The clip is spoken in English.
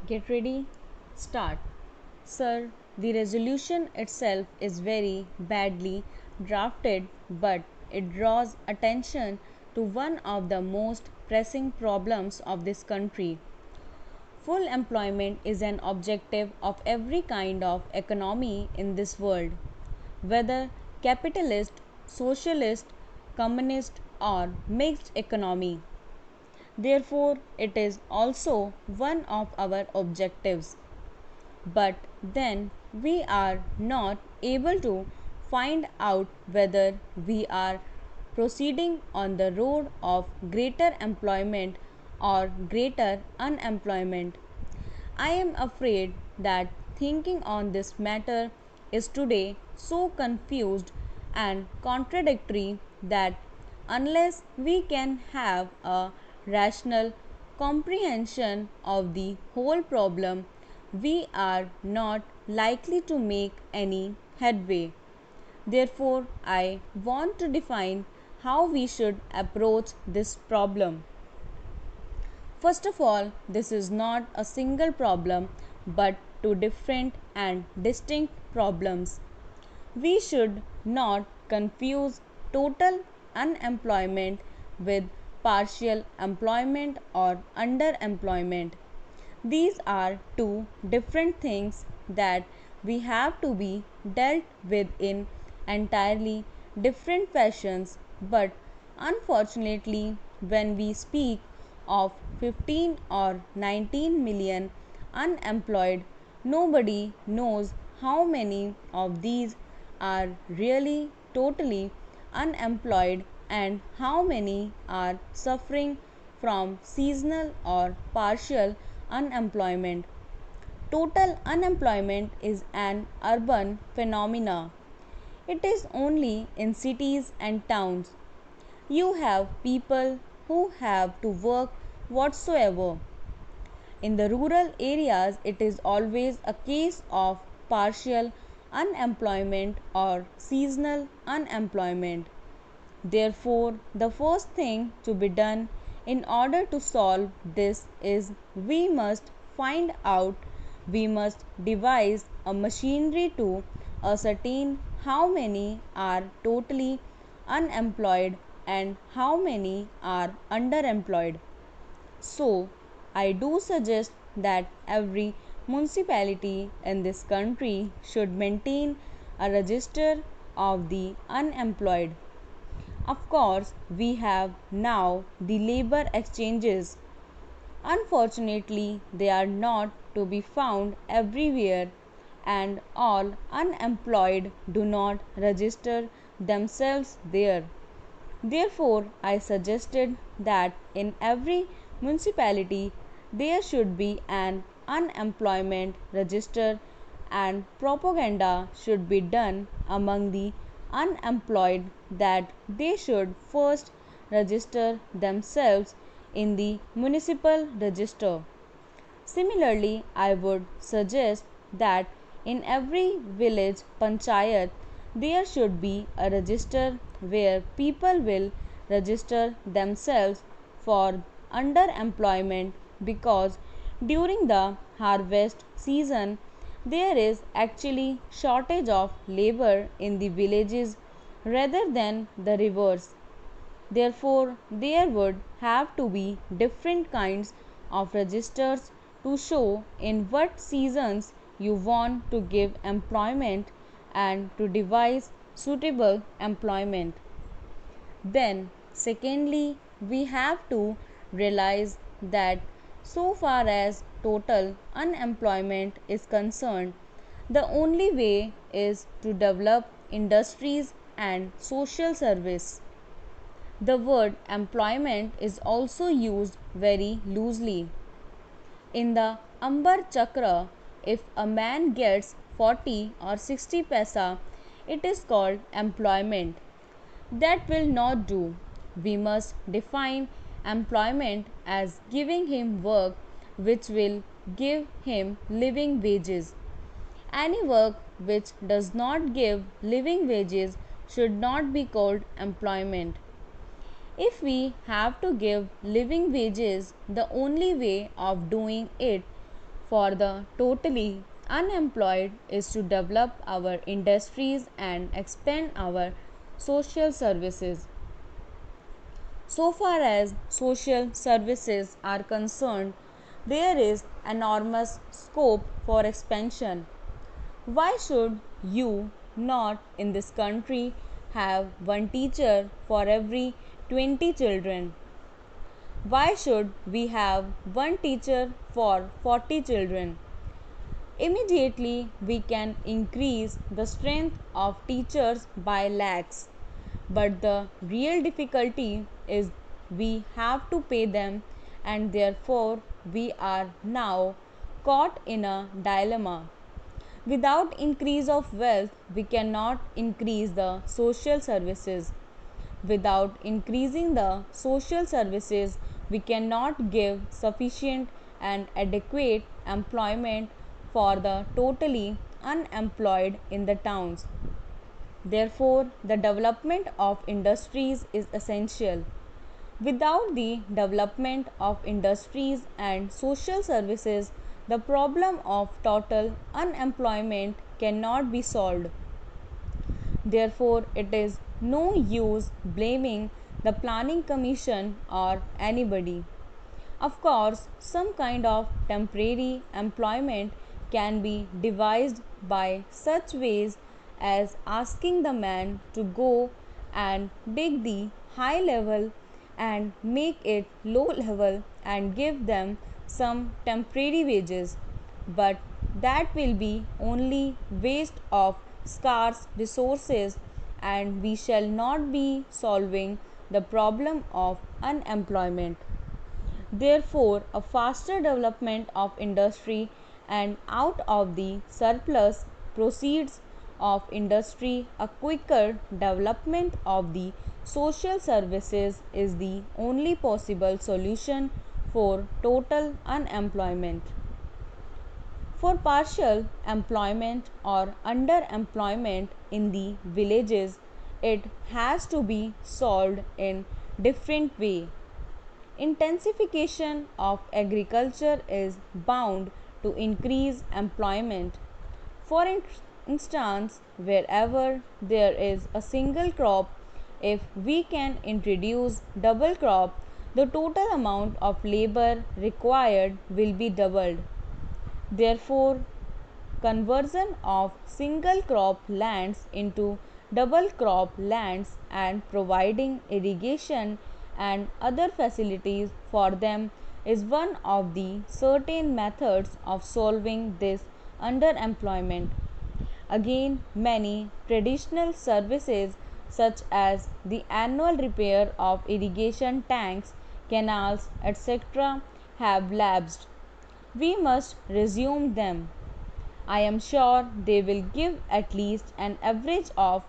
Get ready, start. Sir, the resolution itself is very badly drafted, but it draws attention to one of the most pressing problems of this country. Full employment is an objective of every kind of economy in this world, whether capitalist, socialist, communist, or mixed economy. Therefore, it is also one of our objectives. But then we are not able to find out whether we are proceeding on the road of greater employment or greater unemployment. I am afraid that thinking on this matter is today so confused and contradictory that unless we can have a rational comprehension of the whole problem, we are not likely to make any headway. Therefore, I want to define how we should approach this problem. First of all, this is not a single problem but two different and distinct problems. We should not confuse total unemployment with partial employment or underemployment. These are two different things that we have to be dealt with in entirely different fashions, but unfortunately, when we speak of 15 or 19 million unemployed, nobody knows how many of these are really totally unemployed and how many are suffering from seasonal or partial unemployment. Total unemployment is an urban phenomena. It is only in cities and towns. You have people who have to work whatsoever. In the rural areas, it is always a case of partial unemployment or seasonal unemployment. Therefore, the first thing to be done in order to solve this is we must devise a machinery to ascertain how many are totally unemployed and how many are underemployed. So, I do suggest that every municipality in this country should maintain a register of the unemployed. Of course, we have now the labor exchanges. Unfortunately, they are not to be found everywhere, and all unemployed do not register themselves there. Therefore, I suggested that in every municipality there should be an unemployment register and propaganda should be done among the unemployed that they should first register themselves in the municipal register. Similarly, I would suggest that in every village panchayat there should be a register where people will register themselves for underemployment, because during the harvest season there is actually shortage of labor in the villages rather than the reverse. Therefore, there would have to be different kinds of registers to show in what seasons you want to give employment and to devise suitable employment. Then, secondly, we have to realize that so far as total unemployment is concerned, the only way is to develop industries and social service. The word employment is also used very loosely. In the Ambar Chakra, if a man gets 40 or 60 paisa, it is called employment. That will not do. We must define employment as giving him work which will give him living wages. Any work which does not give living wages should not be called employment. If we have to give living wages, the only way of doing it for the totally unemployed is to develop our industries and expand our social services. So far as social services are concerned, there is enormous scope for expansion. Why should you not in this country have one teacher for every 20 children? Why should we have one teacher for 40 children? Immediately, we can increase the strength of teachers by lakhs. But the real difficulty is we have to pay them, and therefore, we are now caught in a dilemma. Without increase of wealth, we cannot increase the social services. Without increasing the social services, we cannot give sufficient and adequate employment for the totally unemployed in the towns. Therefore, the development of industries is essential. Without the development of industries and social services, the problem of total unemployment cannot be solved. Therefore, it is no use blaming the Planning Commission or anybody. Of course, some kind of temporary employment can be devised by such ways as asking the man to go and dig the high level and make it low level and give them some temporary wages, but that will be only waste of scarce resources, and we shall not be solving the problem of unemployment. Therefore, a faster development of industry and out of the surplus proceeds of industry, a quicker development of the social services is the only possible solution for total unemployment. For partial employment or underemployment in the villages, it has to be solved in different way. Intensification of agriculture is bound to increase employment. For instance, wherever there is a single crop, if we can introduce double crop, the total amount of labor required will be doubled. Therefore, conversion of single crop lands into double crop lands and providing irrigation and other facilities for them is one of the certain methods of solving this underemployment. Again, many traditional services such as the annual repair of irrigation tanks, canals, etc., have lapsed. We must resume them. I am sure they will give at least an average of